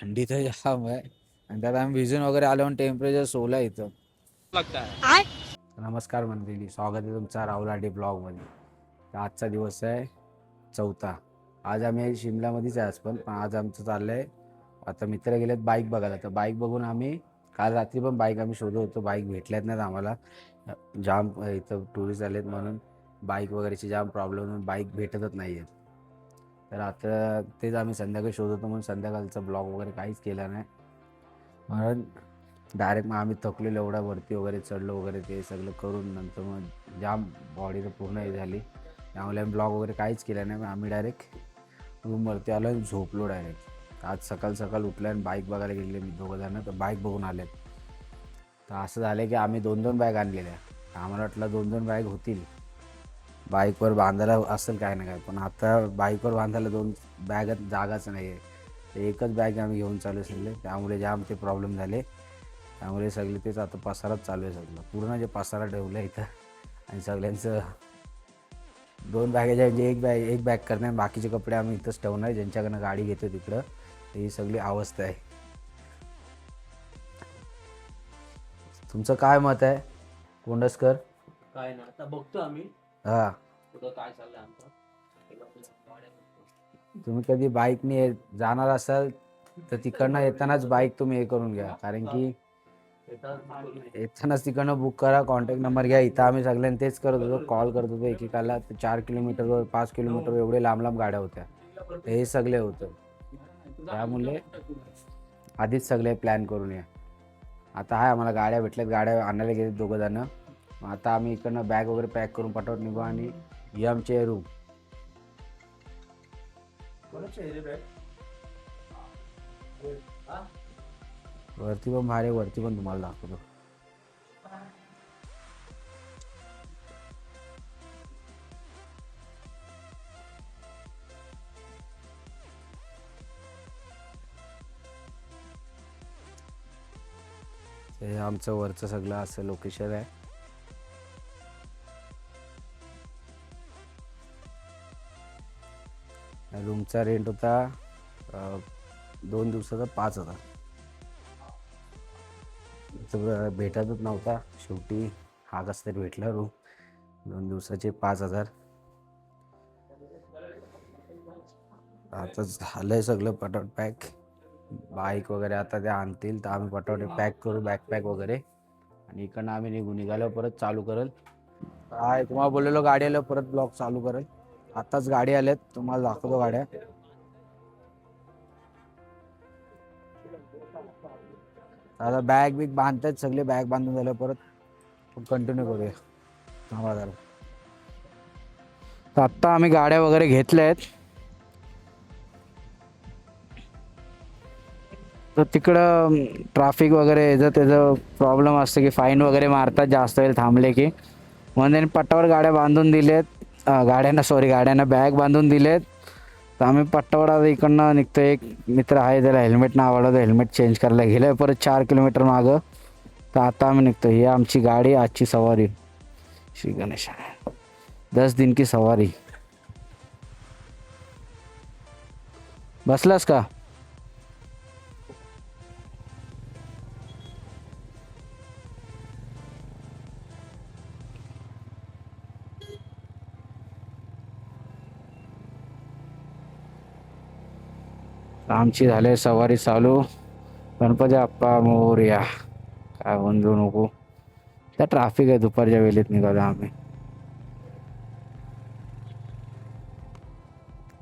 थंडी तर जाम आहे आणि त्यात आम्ही भिजून वगैरे आलो आणि टेम्परेचर 16 इथं लगता है। नमस्कार मंडळी, स्वागत आहे तुमचा राहुल आडे ब्लॉगमध्ये. तर आजचा दिवस आहे 4. आज आम्ही शिमल्यामध्येच आहे पण आज आमचं चाललं आहे. आता मित्र गेलेत बाईक बघायला, तर बाईक बघून आम्ही काल रात्री पण बाईक आम्ही शोधत होतो, बाईक भेटल्यात नाहीत आम्हाला. जाम इथं टुरिस्ट आलेत म्हणून बाईक वगैरेची जाम प्रॉब्लेम म्हणून बाईक भेटतच नाही आहेत. तर आता तेच आम्ही संध्याकाळी शोधत होतो म्हणून संध्याकाळचा ब्लॉग वगैरे काहीच केला नाही. म्हणून डायरेक्ट मग आम्ही थकलेलो, एवढ्या वरती वगैरे चढलो वगैरे ते सगळं करून नंतर मग जाम बॉडी तर पूर्ण हे झाली. त्यामुळे आम्ही ब्लॉग वगैरे काहीच केला नाही. मग आम्ही डायरेक्ट रूमवरती आलो आणि झोपलो डायरेक्ट. आज सकाळ सकाळ उठलं आणि बाईक बघायला गेले मी दोघंजणं, तर बाईक बघून आलेत. तर असं झालं की आम्ही 2-2 बॅग आणलेल्या. आम्हाला वाटलं 2-2 बॅग होतील, बाईकवर बांधायला असेल काय ना काय, पण आता बाईकवर बांधायला 2 बॅगात जागाच नाही आहे. एकच बॅग आम्ही घेऊन चालू सगळे, त्यामुळे जाम ते प्रॉब्लेम झाले. त्यामुळे सगळे तेच आता पसाराच चालू आहे, सगळं पूर्ण जे पसारा ठेवलं आहे इथं. आणि सगळ्यांचं 2 बॅगेच्या म्हणजे एक बॅग करणार, बाकीचे कपडे आम्ही इथंच ठेवणार ज्यांच्याकडनं गाडी घेतो तिकडं. ही सगळी अवस्था आहे. तुमचं काय मत आहे कोंडसकर? काय ना आता बघतो आम्ही हां, कुठं काय चाललंय आमचं. तुम्ही कधी बाईकने जाणार असाल तर तिकडनं येतानाच बाईक तुम्ही हे करून घ्या, कारण की येतानाच तिकडनं बुक करा, कॉन्टॅक्ट नंबर घ्या. इथं आम्ही सगळ्यांनी तेच करत होतो, कॉल करत होतो एकेकाला. 4 किलोमीटरवर 5 किलोमीटर एवढे लांब लांब गाड्या होत्या, तर हे सगळे होतं. त्यामुळे आधीच सगळे प्लॅन करून या. आता आहे आम्हाला गाड्या भेटल्यात, गाड्या आणायला गेले दोघंजणं. मग आता आम्ही इकडनं बॅग वगैरे पॅक करून पटापट निघू आणि ही आमचे रूम. वरती पण भारी, वरती पण तुम्हाला दाखवतो. हे आमचं वरचं सगळं असं लोकेशन आहे. रूमचा रेंट होता 2 दिवसाचा 5,000. भेटतच नव्हता, शेवटी हा कसं तरी भेटला रूम. 2 दिवसाचे 5,000. आता झालंय सगळं पटापट पॅक. बाईक वगैरे आता ते आणतील तर आम्ही पटापट पॅक करू, बॅकपॅक वगैरे, आणि इकडनं आम्ही निघालो परत चालू करेल. काय तुम्हाला बोललेलो गाडी आलं परत ब्लॉग चालू करेल. आताच गाडी आल्यात, तुम्हाला दाखवतो गाड्या. आता बॅग बिग बांधतात सगळे, बॅग बांधून झालं परत कंटिन्यू करूया. थांबा जरा. तर आत्ता आम्ही गाड्या वगैरे घेतल्या आहेत. तर तिकडं ट्रॅफिक वगैरे याचं त्याचं प्रॉब्लेम असतं की फाईन वगैरे मारतात जास्त वेळ थांबले की. म्हणून पट्टावर गाड्या बांधून दिलेत, गाड्यांना बॅग बांधून दिलेत. तर आम्ही पट्टावर आता इकडनं निघतो. एक मित्र आहे त्याला हेल्मेट नाही आवडलं, हेल्मेट चेंज करायला गेलं परत 4 किलोमीटर मागं. तर आता आम्ही निघतो. ही आमची गाडी, आजची सवारी. श्री गणेश 10 दिन की सवारी. बसलास का? आमची झाले सवारी चालू. गणपती बाप्पा मोरया. काय म्हणू नको, त्या ट्रॅफिक आहे. दुपारच्या वेळेत निघालो आम्ही.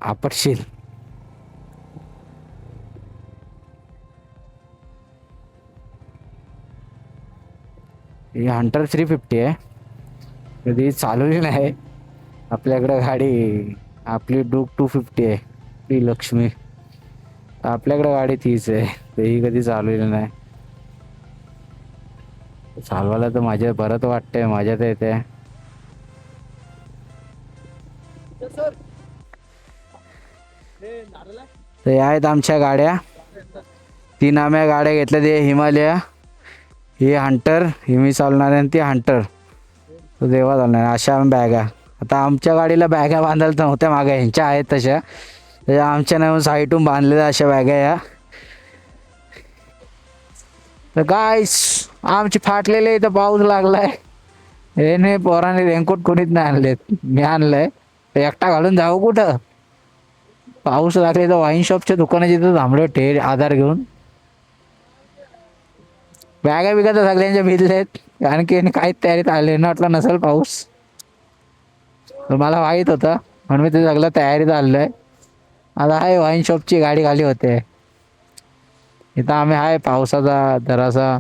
आपटशील. ही हंटर 350 आहे, कधी चालवली नाही. आपल्याकडं गाडी आपली डूक 250 आहे, ती लक्ष्मी. आपल्याकडे गाडी तीच आहे, तर ही कधी चालवली नाही. चालवायला तर मजा परत वाटते, मजा तर येते. तर या आहेत आमच्या गाड्या. 3 आम्ही गाड्या घेतल्या. ते हिमालया, ही हंटर, ही मी चालवणार आहे, आणि ती हंटर तो देवा चालणार. अशा आम्ही बॅगा. आता आमच्या गाडीला बॅगा बांधायला तर नव्हत्या मागे, ह्यांच्या आहेत तशा. त्याच्या आमच्या नाही साईटून बांधलेल्या अशा बॅगा या. तर गाईस आमची फाटलेले इथं पाऊस लागलाय. हे नाही पोराने रेनकोट कोणीच नाही आणलेत, मी आणलंय. तर एकटा घालून जाऊ कुठं? पाऊस लागले तर वाईन शॉपच्या दुकानाची इथं थांबलो ठेर आधार घेऊन. बॅगा बिगा तर सगळ्यांच्या भिजलेत, कारण की काहीच तयारीत आले ना, वाटलं नसेल पाऊस. तर मला माहीत होतं म्हणून मी ते सगळं तयारीत आलोय. आता आहे वाईन शॉपची गाडी खाली होते. इथं आम्ही आहे पावसाचा जरासा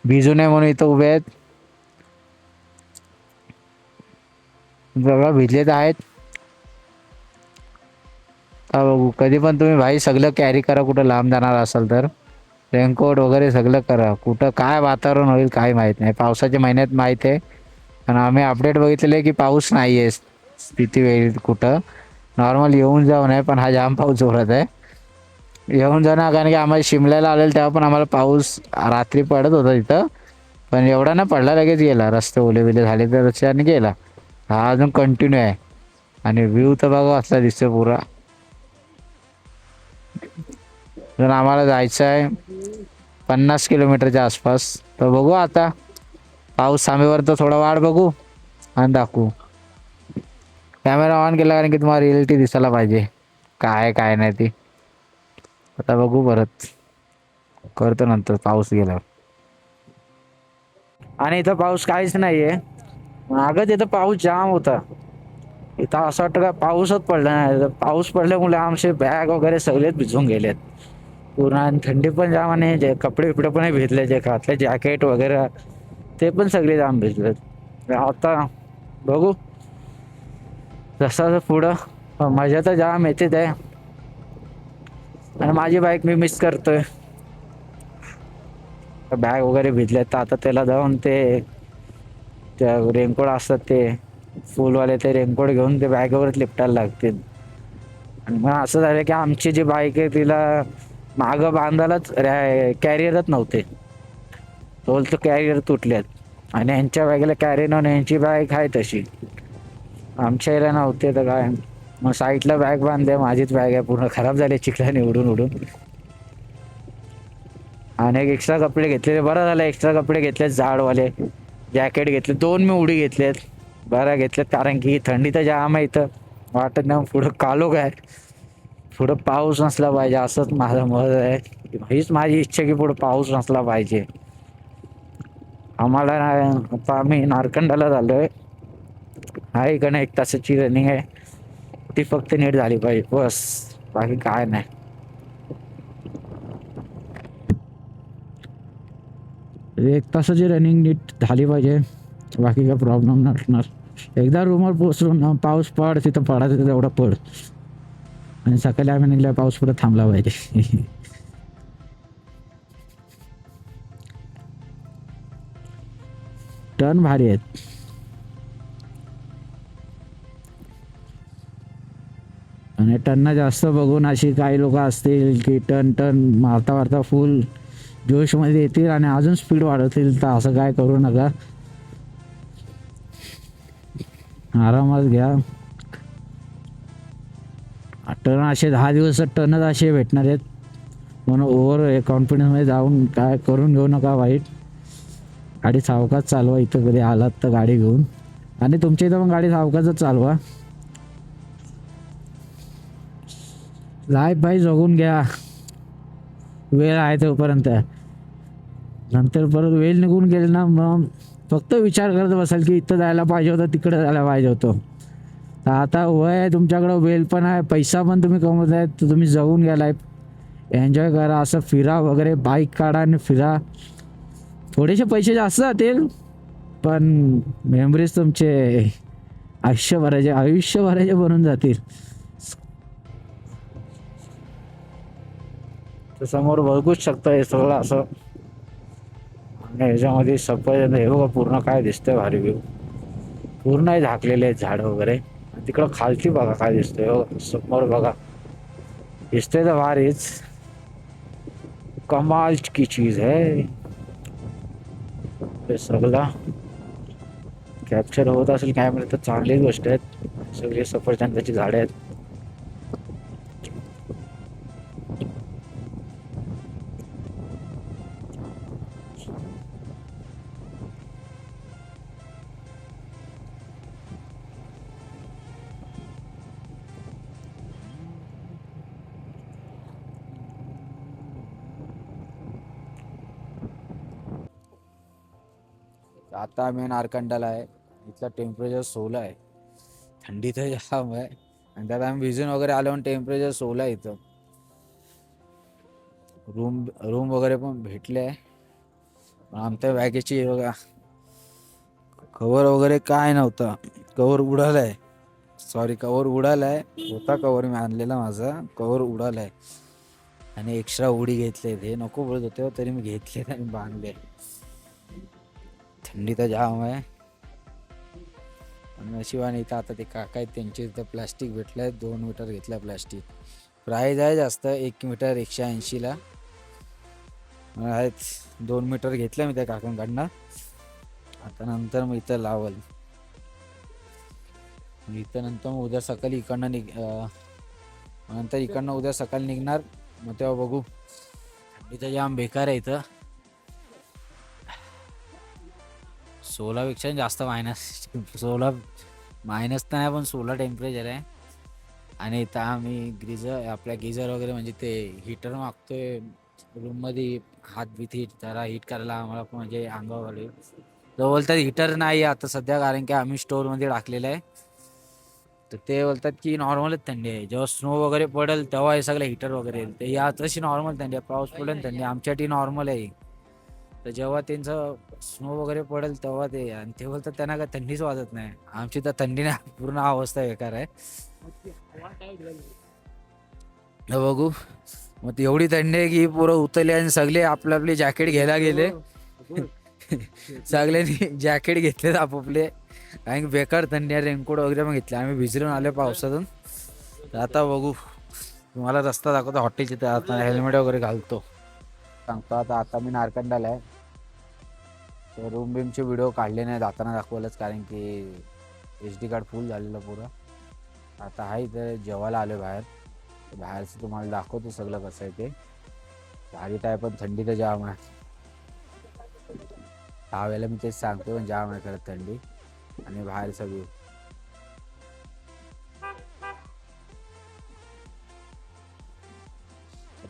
भिजू नये म्हणून इथं उभे आहेत. सगळं भिजलेत आहेत. आता बघू, कधी पण तुम्ही भाई सगळं कॅरी करा कुठं लांब जाणार असाल तर. रेनकोट वगैरे सगळं करा. कुठं काय वातावरण होईल काय माहीत नाही. पावसाच्या महिन्यात माहीत आहे, पण आम्ही अपडेट बघितलेलं आहे की पाऊस नाही आहे स्थिती वेळी कुठं. नॉर्मल येऊन जाऊन आहे, पण हा जाम पाऊस जोरात आहे. येऊन जाणार कारण की आम्हाला शिमल्याला आलेलं तेव्हा पण आम्हाला पाऊस रात्री पडत होता तिथं, पण एवढा ना पडला, लगेच गेला. रस्ते ओले बिले झाले तर रस्त्याने गेला. हा अजून कंटिन्यू आहे. आणि व्ह्यू तर बघा असला दिसतोय पुरा. तर आम्हाला जायचं आहे 50 किलोमीटरच्या आसपास. तर बघू आता पाऊस थांबेवर तर थोडा वाट बघू आणि दाखवू. कॅमेरा ऑन केला कारण की तुम्हाला रिअलिटी दिसायला पाहिजे काय काय नाही ती. आता बघू, परत करतो नंतर पाऊस गेल्यावर. आणि इथं पाऊस काहीच नाहीये. मागं तिथं पाऊस जाम होता. इथं असं वाटतं का पाऊसच पडला नाही. पाऊस पडल्यामुळे आमचे बॅग वगैरे सगळेच भिजून गेलेत पूर्ण. आणि थंडी पण जाम, आणि जे कपडे बिपडे पण भिजले, जे घातले जॅकेट वगैरे ते पण सगळे जाम भिजलेत. आता बघू जसं पुढं मजा तर जाम येते ते. आणि माझी बाईक मी मिस करतोय. बॅग वगैरे भिजलेत, तर आता त्याला जाऊन ते रेनकोट असतात ते फुलवाले, ते रेनकोट घेऊन ते बॅगवर लिपटायला लागतील. आणि मग असं झालं की आमची जी बाईक आहे तिला मागं बांधायलाच कॅरियरच नव्हते. तो कॅरियर तुटलेत. आणि यांच्या बॅगेला कॅरियर नव्हतं, यांची बाईक आहे तशी. आमच्या याला नव्हते तर काय, मग साईडला बॅग बांधले. माझीच बॅग आहे, पूर्ण खराब झाली चिखलाने उडून उडून. आणि एक एक्स्ट्रा कपडे घेतलेले, बरं झालं एक्स्ट्रा कपडे घेतलेत. जाडवाले जॅकेट घेतले, 2 मी उडी घेतलेत. बरं घेतलेत, कारण की थंडी तर जाम आहे इथं. वाटत नाही पुढं कालो काय, पुढं पाऊस नसला पाहिजे असंच माझं मत आहे. हीच माझी इच्छा की पुढं पाऊस नसला पाहिजे. आम्हाला आता आम्ही नारकंडाला झालोय. आहे का नाही 1 तासाची रनिंग आहे, ती फक्त नीट झाली पाहिजे बस, बाकी काय नाही. एक तासाची रनिंग नीट झाली पाहिजे, बाकी काय प्रॉब्लेम नसणार. एकदा रूमवर पोचलो ना, पाऊस पड तिथं पडायचं तिथं एवढा पड. आणि सकाळी आम्ही निघल्या पाऊस पुढे थांबला पाहिजे. टर्न भारी आहेत. आणि टर्न जास्त बघून अशी काही लोक असतील की टर्न टर्न मारता मारता फुल जोशमध्ये येतील आणि अजून स्पीड वाढवतील. तर असं काय करू नका, आरामात घ्या. टर्न असे 10 दिवस टर्नच असे भेटणार आहेत, म्हणून ओव्हर कॉन्फिडन्समध्ये जाऊन काय करून घेऊ नका वाईट. गाडी सावकाश चालवा इथं कधी आलात तर गाडी घेऊन. आणि तुमच्या इथं पण गाडी सावकाशच चालवा. लाईफ भाई जगून घ्या, वेळ आहे तोपर्यंत. नंतर परत वेळ निघून गेली ना, मग फक्त विचार करत बसाल की इथं जायला पाहिजे होतं, तिकडे जायला पाहिजे होतं. तर आता वय आहे तुमच्याकडं, वेळ पण आहे, पैसा पण तुम्ही कमवत आहे, तर तुम्ही जगून घ्या लाईफ. एन्जॉय करा, असं फिरा वगैरे, बाईक काढा आणि फिरा. थोडेसे पैसे जास्त जातील, पण मेमरीज तुमचे आयुष्यभराचे बनून जातील. तर समोर बघूच शकता हे सगळं असं. आणि ह्याच्यामध्ये सफर हे बघा पूर्ण काय दिसतंय भारी व्ह्यू. पूर्ण आहे झाकलेले आहेत झाड वगैरे. तिकडं खालची बघा काय दिसतंय, हो समोर बघा दिसतंय तर भारीच. कमाल की चीज है. हे सगळं कॅप्चर होत असेल कॅमेरा तर चांगलीच गोष्ट आहेत. सगळे सफरचंदाची झाडे आहेत. आता आम्ही नारकंडाला आहे. इथलं टेम्परेचर 16 आहे. थंडी तर जाम आहे आणि त्यात आम्ही भिजून वगैरे आलो आणि टेम्परेचर 16 आहे इथं. रूम रूम वगैरे पण भेटले आहे. पण आमच्या बॅगेची बघा कवर वगैरे काय नव्हता. कवर उडालाय. सॉरी कवर उडालाय. होता कवर मी आणलेला माझा. कवर उडालाय आणि एक्स्ट्रा उडी घेतले. हे नको बोलत होते तरी मी घेतले आणि बांधले. थंडी तर जाम आहे. आणि नशिबाने इथं आता ते काका आहेत त्यांचे इथं प्लॅस्टिक भेटलंय. 2 मीटर घेतलं प्लॅस्टिक. प्राईज आहे जास्त 1 मीटर 180ला आहेत. 2 मीटर घेतलं मी त्या काकांकडनं. आता नंतर मग इथं लावल. इथं नंतर मग उद्या सकाळी इकडनं नंतर इकडनं उद्या सकाळी निघणार. मग तेव्हा बघू. इथं जाम बेकार आहे इथं. 16 पेक्षा जास्त मायनस 16 मायनस तर नाही पण 16 टेम्परेचर आहे. आणि इथं आम्ही आपल्या गिझर वगैरे म्हणजे ते हीटर मागतोय रूममध्ये. हात बीत जरा हीट करायला आम्हाला पण म्हणजे अंगावर तर बोलतात हीटर नाही आता सध्या कारण की आम्ही स्टोअरमध्ये टाकलेलं आहे. तर ते बोलतात की नॉर्मलच थंडी आहे. जेव्हा स्नो वगैरे पडेल तेव्हा हे सगळं हीटर वगैरे येईल. ते या तशी नॉर्मल थंडी आहे. पाऊस पडेल थंडी आमच्यासाठी नॉर्मल आहे. तर जेव्हा त्यांचं स्नो वगैरे पडेल तेव्हा ते आणि ते बोलतात त्यांना काय थंडीच वाजत नाही. आमची तर थंडीने पूर्ण अवस्था बेकार आहे. तर बघू. मग एवढी थंडी आहे की पोरं उतरले आणि सगळे आपले जॅकेट घ्यायला गेले. सगळ्यांनी जॅकेट घेतलेत आपापले कारण की बेकार थंडी आहे. रेनकोट वगैरे पण घेतले. आम्ही भिजून आलो पावसातून. तर आता बघू. तुम्हाला रस्ता दाखवतो हॉटेलची. तर आता हेल्मेट वगैरे घालतो सांगतो. आता मी नारकंडाला आहे. तर रूम बीमचे व्हिडिओ काढले नाही जाताना दाखवलंच कारण की SD कार्ड फुल झालेलं पुरं. आता आहे इथं जेवायला आलो बाहेर. बाहेरचं तुम्हाला दाखवतो सगळं कसं आहे ते. भारीत आहे पण थंडी तर जाम आहे. ह्या वेळेला मी तेच सांगतो पण जाम आहे खरं थंडी. आणि बाहेरचा व्ह्यू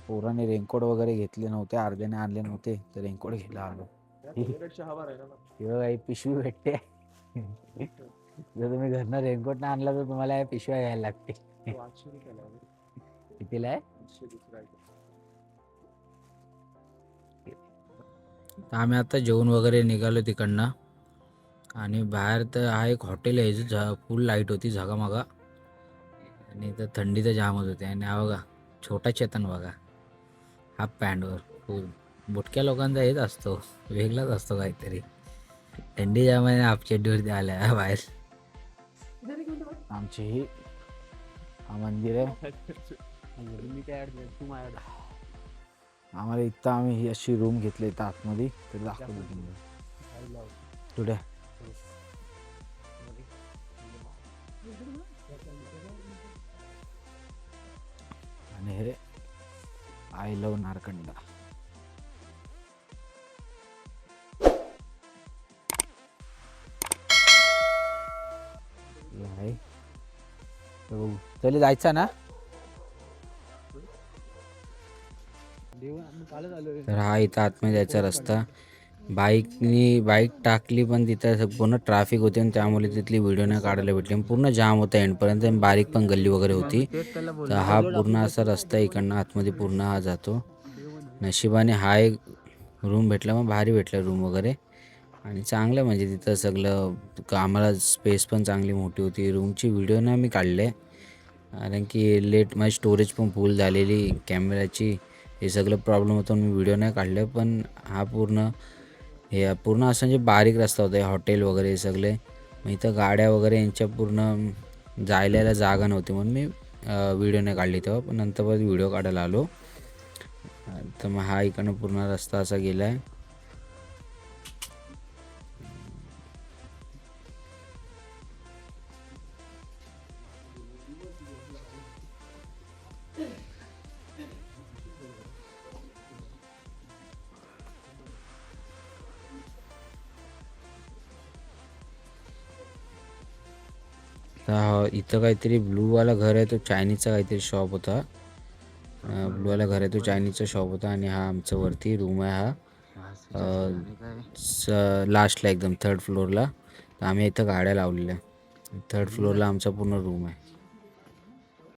पोराने रेनकोट वगैरे घेतले नव्हते. अर्ध्याने आणले नव्हते तर रेनकोट घ्यायला आलो. ही पिशवी भेटते. जर तुम्ही घरनं रेनकोट नाही आणला तर तुम्हाला या पिशव्या घ्यायला लागते. कितीला आहे? आम्ही आता जेवण वगैरे निघालो तिकडनं. आणि बाहेर तर हा एक हॉटेल आहे. फुल लाईट होती झगामगा. आणि तर थंडी तर जाम होत होती. आणि हा बघा छोटा चेतन बघा हाफ पॅन्टवर फुल. बुटक्या लोकांचा हेच असतो वेगळाच असतो काहीतरी. थंडी जाम आहे हाफ चड्डीवरती आल्या बाहेर. आमची ही हा मंदिर आहे. आम्हाला इथं आम्ही ही अशी रूम घेतली इथं आतमध्ये. तर दाखवतो तुम्हाला कुठे. आणि हे आय लव्ह नारकंडा. चल जायचं ना. तर हा इथं आतमध्ये जायचा रस्ता. बाईक टाकली पण तिथं पूर्ण ट्रॅफिक होती आणि त्यामुळे तिथली व्हिडिओ नाही काढायला भेटली. पूर्ण जाम होता एंडपर्यंत. बारीक पण गल्ली वगैरे होती. तर हा पूर्ण असा रस्ता इकडनं आतमध्ये पूर्ण हा जातो. नशिबाने हा एक रूम भेटला मग भारी भेटला रूम वगैरे. आणि चांगलं म्हणजे तिथं सगळं आम्हाला स्पेस पण चांगली मोठी होती. रूमची व्हिडिओ ना मी काढले कारण की लेट माझी स्टोरेज पण फुल झालेली कॅमेऱ्याची. हे सगळं प्रॉब्लेम होतं मी व्हिडिओ नाही काढले. पण हा पूर्ण असं म्हणजे बारीक रस्ता होता. हॉटेल वगैरे सगळे. मग इथं गाड्या वगैरे यांच्या पूर्ण जायला जागा नव्हती म्हणून मी व्हिडिओ नाही काढली तेव्हा. पण नंतर परत व्हिडिओ काढायला आलो. तर मग हा इकडनं पूर्ण रस्ता असा गेला आहे. आता इथं काहीतरी ब्लूवाला घर आहे, तो चायनीजचा काहीतरी शॉप होता. ब्लूवाला घर आहे, तो चायनीजचा शॉप होता. आणि हा आमचा वरती रूम आहे. हा लास्टला एकदम थर्ड फ्लोअरला. तर आम्ही इथं गाड्या लावलेल्या. थर्ड फ्लोअरला आमचा पूर्ण रूम आहे.